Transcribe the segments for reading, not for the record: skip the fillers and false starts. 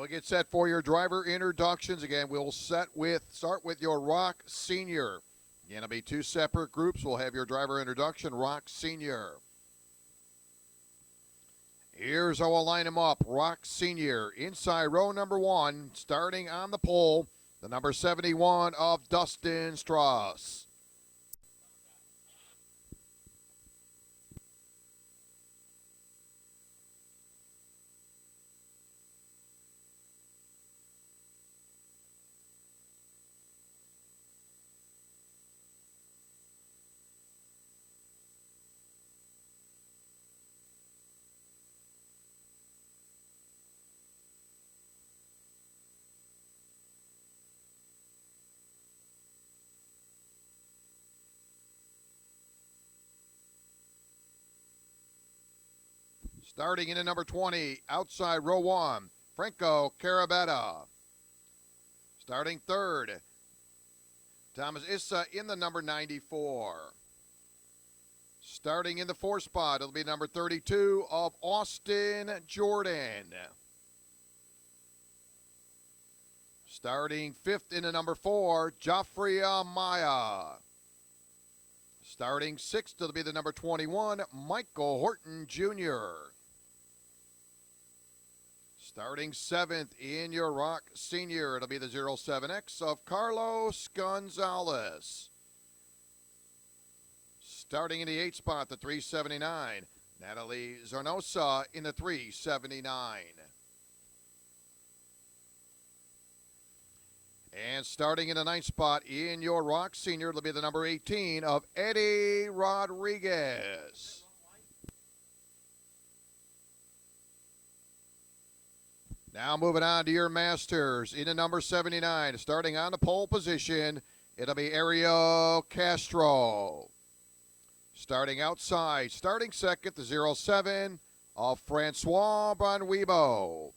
get set for your driver introductions. Again, we'll start with your Rock Senior. Again, it'll be two separate groups. We'll have your driver introduction, Rock Senior. Here's how we'll line them up. Rock Senior, inside row number 1, starting on the pole, the number 71 of Dustin Strauss. Starting in at number 20, outside row 1, Franco Carabetta. Starting third, Thomas Issa in the number 94. Starting in the 4th spot, it'll be number 32 of Austin Jordan. Starting 5th in the number 4, Joffrey Maya. Starting 6th, it'll be the number 21, Michael Horton Jr. Starting 7th in your Rock Senior, it'll be the 07X of Carlos Gonzalez. Starting in the 8th spot, the 379, Natalie Zornosa in the 379. And starting in the 9th spot in your Rock Senior, it'll be the number 18 of Eddie Rodriguez. Now moving on to your Masters in the number 79. Starting on the pole position, it'll be Ariel Castro. Starting outside, starting second, the 07 of Francois Bonwibo.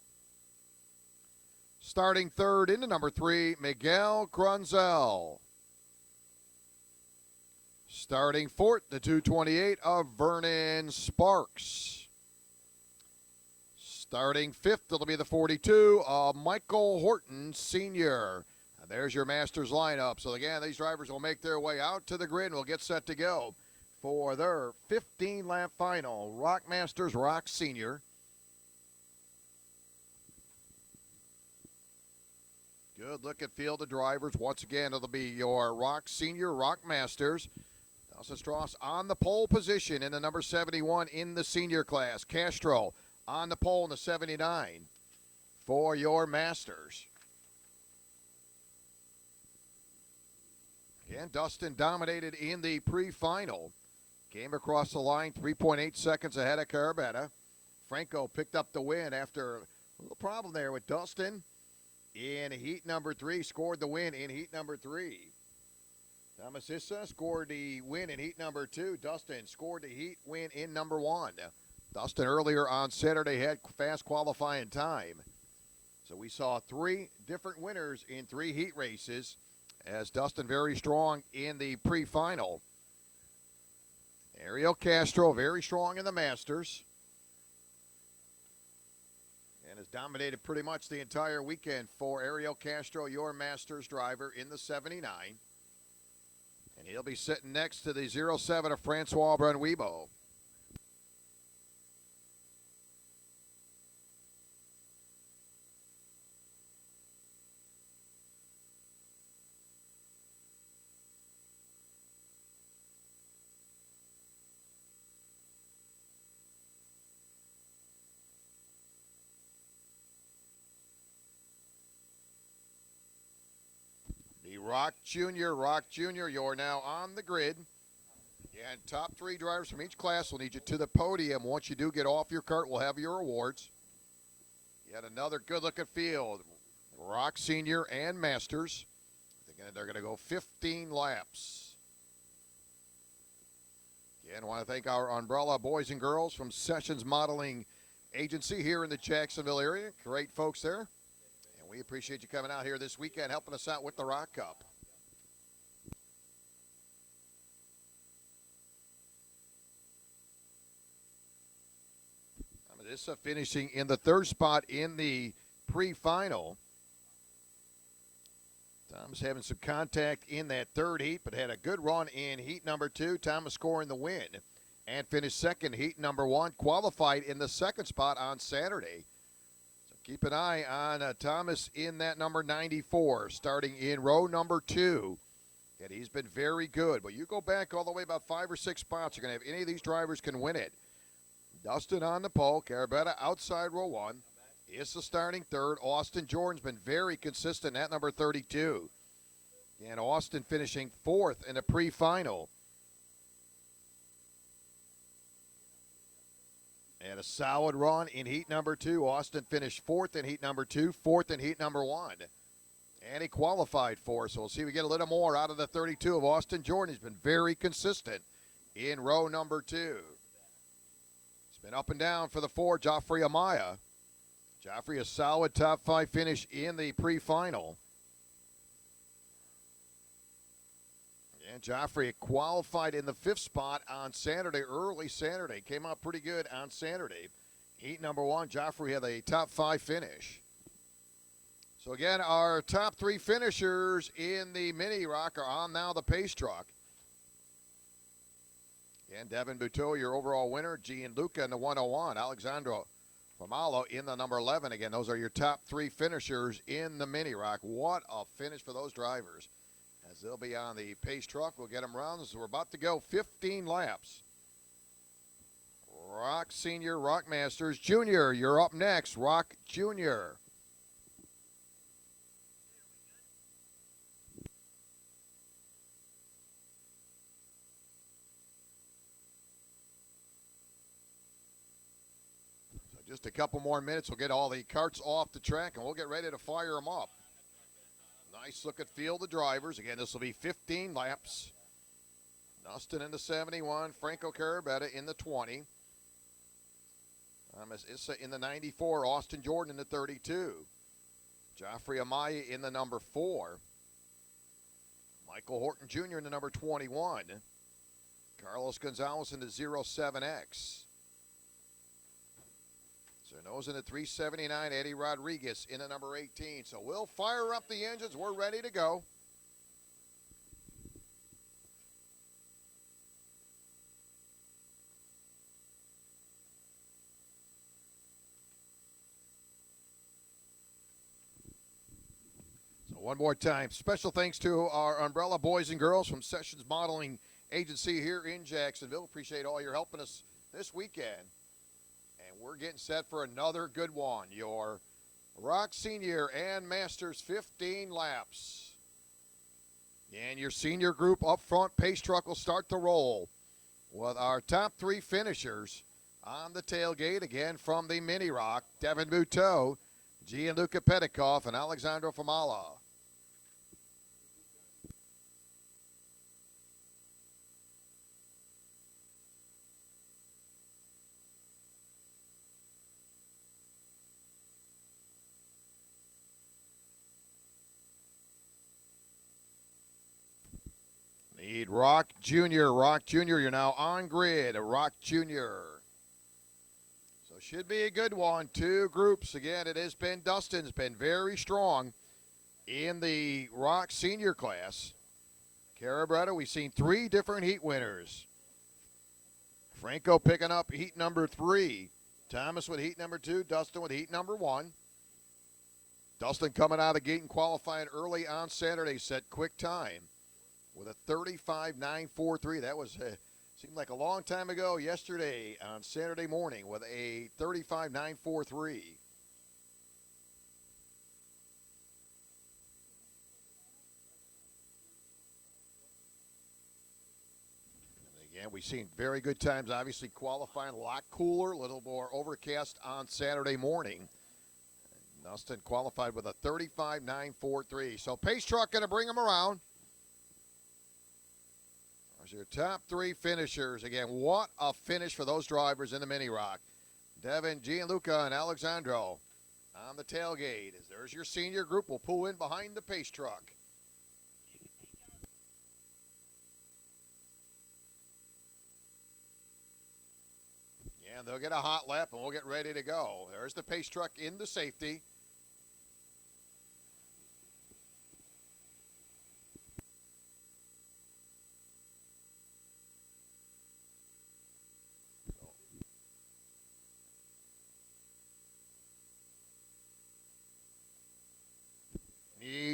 Starting third in the number 3, Miguel Grunzel. Starting fourth, the 228 of Vernon Sparks. Starting 5th, it'll be the 42 of Michael Horton Sr. And there's your Masters lineup. So again, these drivers will make their way out to the grid and will get set to go for their 15-lap final. Rock Masters, Rock Senior. Good look at field of drivers. Once again, it'll be your Rock Senior, Rock Masters. Dustin Strauss on the pole position in the number 71 in the senior class. Castro on the pole in the 79 for your Masters. Again, Dustin dominated in the pre-final. Came across the line 3.8 seconds ahead of Carabetta. Franco picked up the win after a little problem there with Dustin in heat number 3. Scored the win in heat number 3. Thomas Issa scored the win in heat number 2. Dustin scored the heat win in number 1. Dustin earlier on Saturday had fast qualifying time. So we saw 3 different winners in 3 heat races, as Dustin very strong in the pre-final. Ariel Castro very strong in the Masters and has dominated pretty much the entire weekend for Ariel Castro, your Masters driver in the 79. And he'll be sitting next to the 07 of Francois Bonwibo. Rock Jr., you're now on the grid. And top 3 drivers from each class will need you to the podium. Once you do get off your cart, we'll have your awards. Yet another good-looking field. Rock Senior and Masters. They're going to go 15 laps. Again, I want to thank our umbrella boys and girls from Sessions Modeling Agency here in the Jacksonville area. Great folks there. We appreciate you coming out here this weekend, helping us out with the Rock Cup. This finishing in the 3rd spot in the pre-final. Thomas having some contact in that third heat, but had a good run in heat number 2. Thomas scoring the win and finished second heat number 1. Qualified in the second spot on Saturday. So keep an eye on Thomas in that number 94, starting in row number 2. And he's been very good. But you go back all the way about 5 or 6 spots, you're going to have any of these drivers can win it. Dustin on the pole. Carabetta outside row 1. Is the starting third. Austin Jordan's been very consistent at number 32. And Austin finishing 4th in the pre-final. And a solid run in heat number 2. Austin finished 4th in heat number 2, 4th in heat number 1. And he qualified for, so we'll see if we get a little more out of the 32 of Austin Jordan. He's been very consistent in row number 2. It's been up and down for the 4, Joffrey Amaya. Joffrey, a solid top 5 finish in the pre-final. And Joffrey qualified in the 5th spot on Saturday, early Saturday. Came out pretty good on Saturday. Heat number 1, Joffrey had a top 5 finish. So again, our top 3 finishers in the Mini Rock are on now the pace truck. Again, Devin Buteau, your overall winner. Gianluca in the 101. Alexandro Famalo in the number 11. Again, those are your top 3 finishers in the Mini Rock. What a finish for those drivers. As they'll be on the pace truck, we'll get them around. So we're about to go 15 laps. Rock Senior, Rock Masters Junior, you're up next. Rock Junior. Just a couple more minutes, we'll get all the carts off the track, and we'll get ready to fire them up. Nice look at field of drivers. Again, this will be 15 laps. Dustin in the 71, Franco Carabetta in the 20. Issa in the 94, Austin Jordan in the 32. Joffrey Amaya in the number 4. Michael Horton Jr. in the number 21. Carlos Gonzalez in the 07X. Cerno's in the 379, Eddie Rodriguez in the number 18. So we'll fire up the engines. We're ready to go. So one more time, special thanks to our umbrella boys and girls from Sessions Modeling Agency here in Jacksonville. Appreciate all your helping us this weekend. We're getting set for another good one. Your Rock Senior and Masters 15 laps. And your senior group up front, pace truck will start to roll with our top 3 finishers on the tailgate. Again, from the Mini Rock, Devin Buteau, Gianluca Petikoff, and Alexandro Famala. Need Rock Jr. Rock Jr., you're now on grid. Rock Jr. So should be a good one. 2 groups. Again, it has been Dustin's been very strong in the Rock Senior class. Carabetta, we've seen 3 different heat winners. Franco picking up heat number 3. Thomas with heat number 2. Dustin with heat number 1. Dustin coming out of the gate and qualifying early on Saturday, set quick time with a 35.943. That was seemed like a long time ago yesterday on Saturday morning with a 35.943. Again, we've seen very good times, obviously qualifying a lot cooler, a little more overcast on Saturday morning. Dustin qualified with a 35.943. So pace truck going to bring him around. There's your top 3 finishers. Again, what a finish for those drivers in the Mini Rock. Devin, Gianluca, and Alexandro on the tailgate. There's your senior group. We'll pull in behind the pace truck. Yeah, they'll get a hot lap, and we'll get ready to go. There's the pace truck into safety.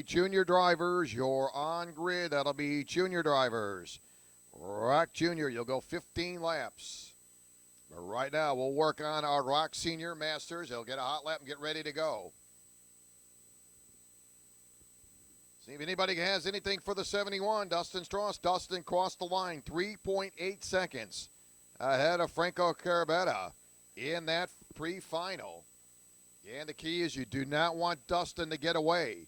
junior drivers. You're on grid. That'll be junior drivers. Rock Junior, you'll go 15 laps. But right now, we'll work on our Rock Senior Masters. They'll get a hot lap and get ready to go. See if anybody has anything for the 71. Dustin Strauss. Dustin crossed the line 3.8 seconds ahead of Franco Carabetta in that pre-final. And the key is you do not want Dustin to get away.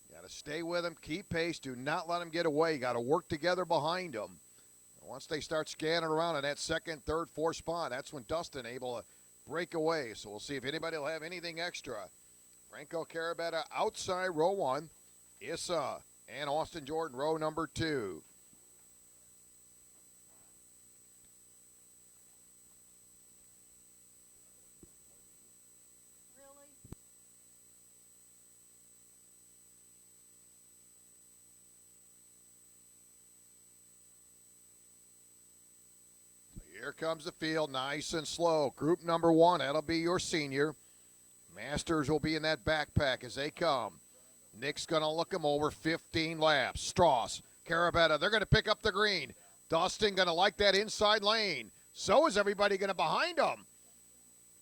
You got to stay with him, keep pace, do not let him get away. You got to work together behind him. Once they start scanning around in that second, third, fourth spot, that's when Dustin able to break away. So we'll see if anybody will have anything extra. Franco Carabetta outside row 1. Issa and Austin Jordan row number 2. Here comes the field, nice and slow. Group number 1, that'll be your senior. Masters will be in that backpack as they come. Nick's going to look them over, 15 laps. Strauss, Carabetta, they're going to pick up the green. Dustin going to like that inside lane. So is everybody going to behind him.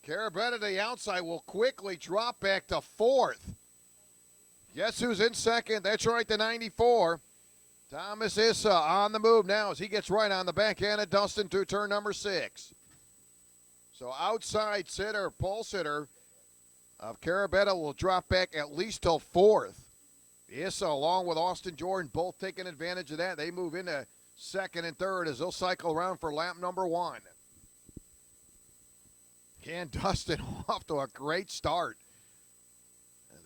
Carabetta to the outside will quickly drop back to 4th. Guess who's in second? That's right, the 94. Thomas Issa on the move now as he gets right on the back end of Dustin to turn number 6. So outside sitter, pole sitter of Carabetta will drop back at least till 4th. Issa along with Austin Jordan both taking advantage of that. They move into second and third as they'll cycle around for lap number 1. And Dustin off to a great start.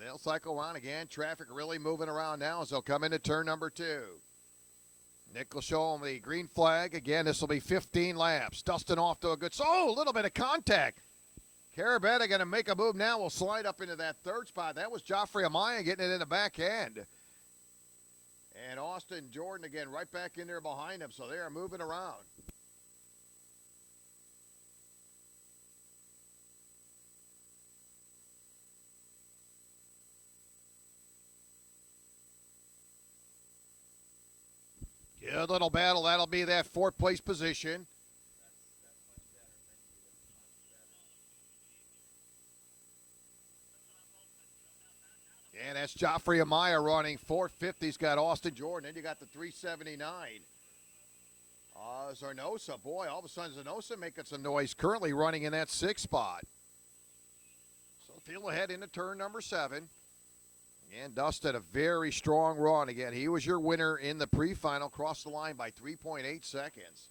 They'll cycle around again. Traffic really moving around now as they'll come into turn number 2. Nick will show him the green flag. Again, this will be 15 laps. Dustin off to a good, a little bit of contact. Carabetta going to make a move now. Will slide up into that third spot. That was Joffrey Amaya getting it in the back end. And Austin Jordan again right back in there behind him. So they are moving around. Good little battle. That'll be that 4th place position. And that's Joffrey Amaya running 450's got Austin Jordan. Then you got the 379. Zarnosa, boy, all of a sudden Zarnosa making some noise. Currently running in that 6th spot. So field ahead into turn number 7. And Dustin, a very strong run. Again, he was your winner in the pre-final. Crossed the line by 3.8 seconds.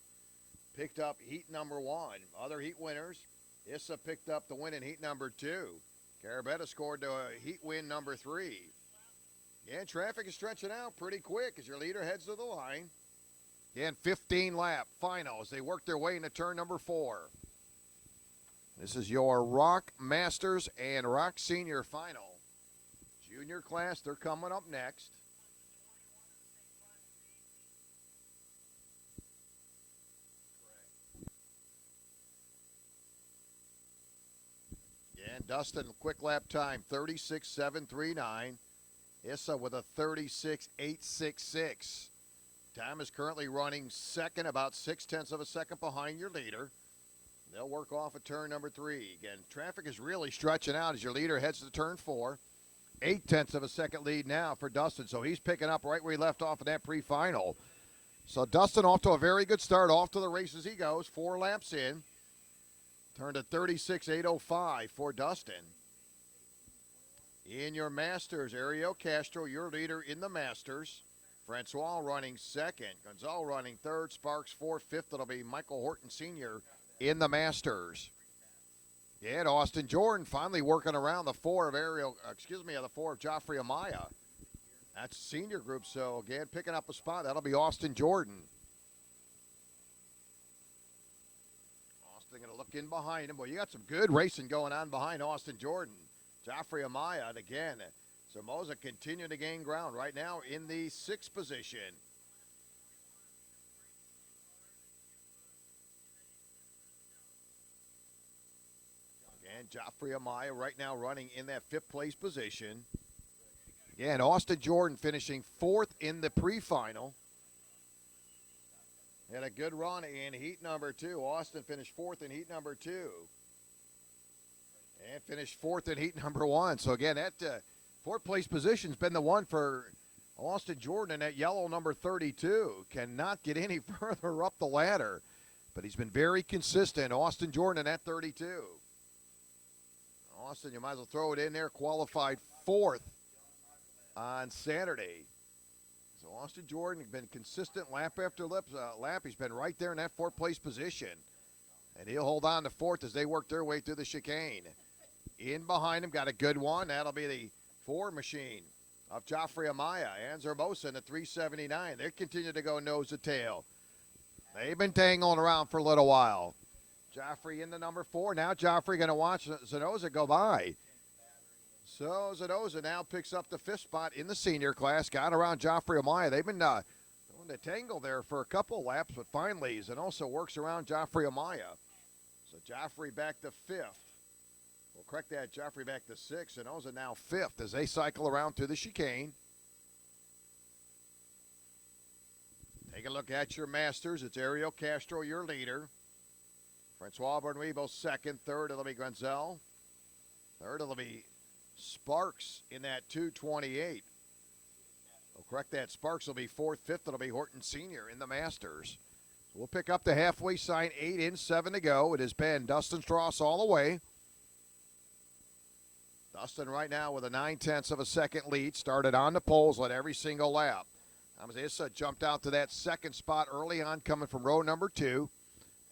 Picked up heat number 1. Other heat winners, Issa picked up the win in heat number 2. Carabetta scored to a heat win number 3. And traffic is stretching out pretty quick as your leader heads to the line. Again, 15-lap final as they work their way into turn number 4. This is your Rock Masters and Rock Senior final. Junior class, they're coming up next. And Dustin, quick lap time, 36.739. Issa with a 36.866. Time is currently running second, about 0.6 of a second behind your leader. They'll work off at turn number 3. Again, traffic is really stretching out as your leader heads to turn 4. 0.8 of a second lead now for Dustin, so he's picking up right where he left off in that pre-final. So Dustin off to a very good start, off to the races he goes, 4 laps in. Turned to 36.805 for Dustin. In your Masters, Ariel Castro, your leader in the Masters. Francois running second, Gonzalo running third, Sparks fourth, fifth. It'll be Michael Horton Sr. in the Masters. And Austin Jordan finally working around the 4 of the 4 of Joffrey Amaya. That's senior group, so again, picking up a spot. That'll be Austin Jordan. Austin going to look in behind him. Well, you got some good racing going on behind Austin Jordan. Joffrey Amaya, and again, Somoza continuing to gain ground right now in the 6th position. And Joffrey Amaya right now running in that 5th place position. Again, Austin Jordan finishing 4th in the pre-final. Had a good run in heat number 2. Austin finished 4th in heat number 2. And finished 4th in heat number 1. So again, that 4th place position's been the one for Austin Jordan in that yellow number 32. Cannot get any further up the ladder. But he's been very consistent. Austin Jordan at 32. Austin, you might as well throw it in there. Qualified 4th on Saturday. So Austin Jordan has been consistent lap after lap. He's been right there in that 4th place position. And he'll hold on to 4th as they work their way through the chicane. In behind him, got a good one. That'll be the Ford machine of Joffrey Amaya and Zermosa in the 379. They continue to go nose to tail. They've been tangling around for a little while. Joffrey in the number 4. Now Joffrey going to watch Zenoza go by. So Zenoza now picks up the 5th spot in the senior class. Got around Joffrey Amaya. They've been doing the tangle there for a couple laps, but finally Zenoza works around Joffrey Amaya. So Joffrey back to 5th. We'll correct that. Joffrey back to 6th. Zenoza now 5th as they cycle around through the chicane. Take a look at your masters. It's Ariel Castro, your leader. Francois Bernuevo 2nd. 3rd, it'll be Grenzel. 3rd, it'll be Sparks in that 228. We'll correct that. Sparks will be 4th. 5th, it'll be Horton Sr. in the Masters. We'll pick up the halfway sign. 8 in, 7 to go. It has been Dustin Strauss all the way. Dustin right now with a 9/10 of a second lead. Started on the poles, led every single lap. Thomas Issa jumped out to that 2nd spot early on, coming from row number 2.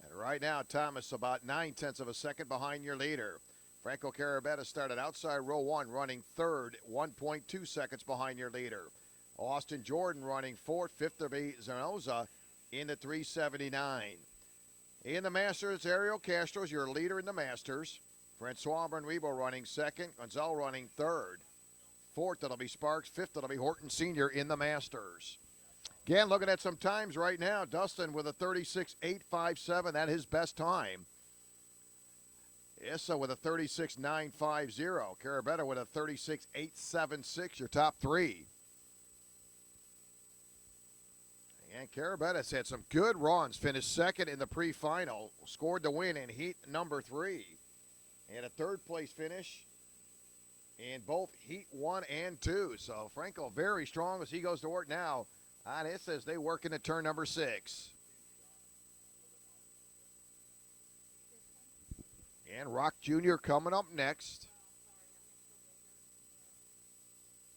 And right now, Thomas about 9/10 of a second behind your leader. Franco Carabetta started outside row 1, running 3rd, 1.2 seconds behind your leader. Austin Jordan running 4th, 5th to be Zenoza in the 379. In the Masters, Ariel Castro's your leader in the Masters. Francois Bernuevo running 2nd, Gonzalo running 3rd. 4th, it'll be Sparks. 5th, it'll be Horton Sr. in the Masters. Again, looking at some times right now, Dustin with a 36.857. That's his best time. Issa with a 36.950. Carabetta with a 36.876, your top 3. And Carabetta's had some good runs. Finished 2nd in the pre-final. Scored the win in heat number 3. And a 3rd place finish in both heat 1 and 2. So Franco very strong as he goes to work now on Issa as they work into turn number 6. And Rock Jr. coming up next.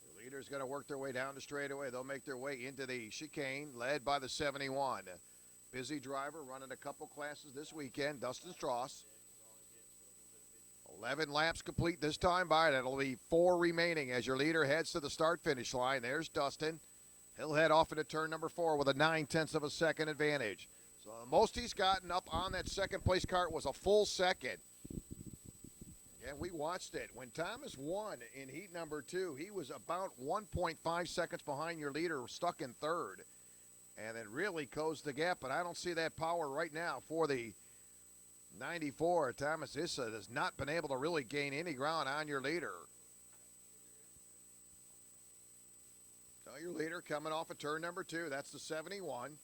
The leader's going to work their way down the straightaway. They'll make their way into the chicane, led by the 71. Busy driver running a couple classes this weekend, Dustin Strauss. 11 laps complete this time by. That'll be 4 remaining as your leader heads to the start-finish line. There's Dustin. He'll head off into turn number 4 with a 9/10 of a second advantage. So the most he's gotten up on that second place cart was a full second. Yeah, we watched it. When Thomas won in heat number 2, he was about 1.5 seconds behind your leader, stuck in 3rd. And it really closed the gap, but I don't see that power right now for the 94. Thomas Issa has not been able to really gain any ground on your leader. So your leader coming off of turn number 2. That's the 71.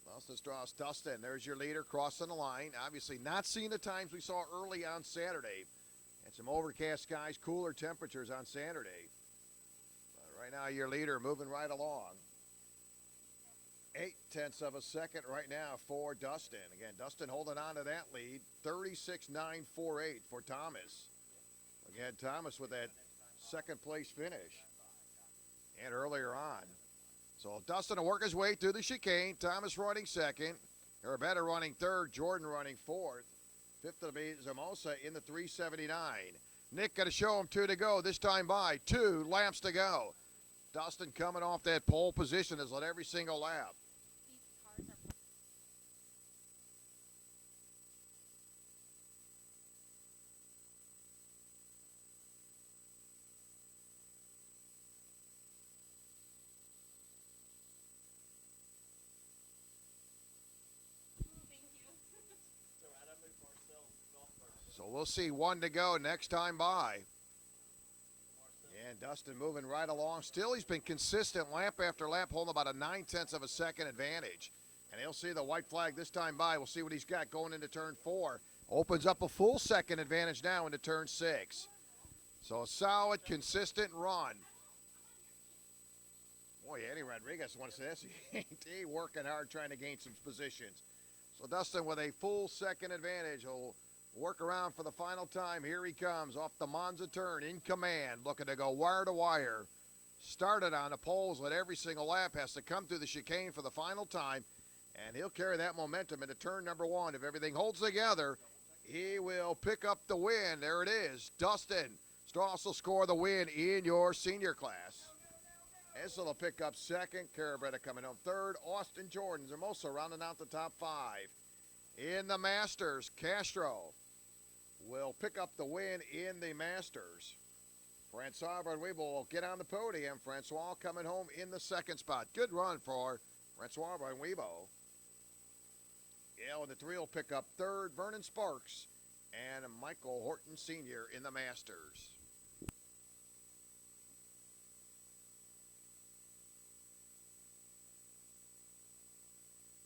Dustin Strauss, Dustin, there's your leader crossing the line. Obviously not seeing the times we saw early on Saturday. And some overcast skies, cooler temperatures on Saturday. But right now your leader moving right along. 0.8 of a second right now for Dustin. Again, Dustin holding on to that lead. 36.948 for Thomas. Again, Thomas with that second place finish. And earlier on. So Dustin will work his way through the chicane. Thomas running 2nd. Carabetta running 3rd. Jordan running 4th. 5th will be Zermosa in the 379. Nick got to show him 2 to go. This time by 2 laps to go. Dustin coming off that pole position has led every single lap. So we'll see 1 to go next time by. And Dustin moving right along. Still, he's been consistent lap after lap, holding about a 9/10 of a second advantage. And he'll see the white flag this time by. We'll see what he's got going into turn 4. Opens up a full second advantage now into turn 6. So a solid, consistent run. Boy, Eddie Rodriguez wants to say this. He working hard trying to gain some positions. So Dustin with a full second advantage. He'll work around for the final time. Here he comes off the Monza turn in command, looking to go wire to wire. Started on the poles with every single lap, has to come through the chicane for the final time, and he'll carry that momentum into turn number 1. If everything holds together, he will pick up the win. There it is. Dustin Strauss will score the win in your senior class. Edsel will pick up second. Carabetta coming home third. Austin Jordan Hermoso rounding out the top 5. In the Masters, Castro will pick up the win in the Masters. Francois Barnuevo will get on the podium. Francois coming home in the second spot. Good run for Francois Barnuevo. Yale in the 3 will pick up third. Vernon Sparks and Michael Horton Sr. in the Masters.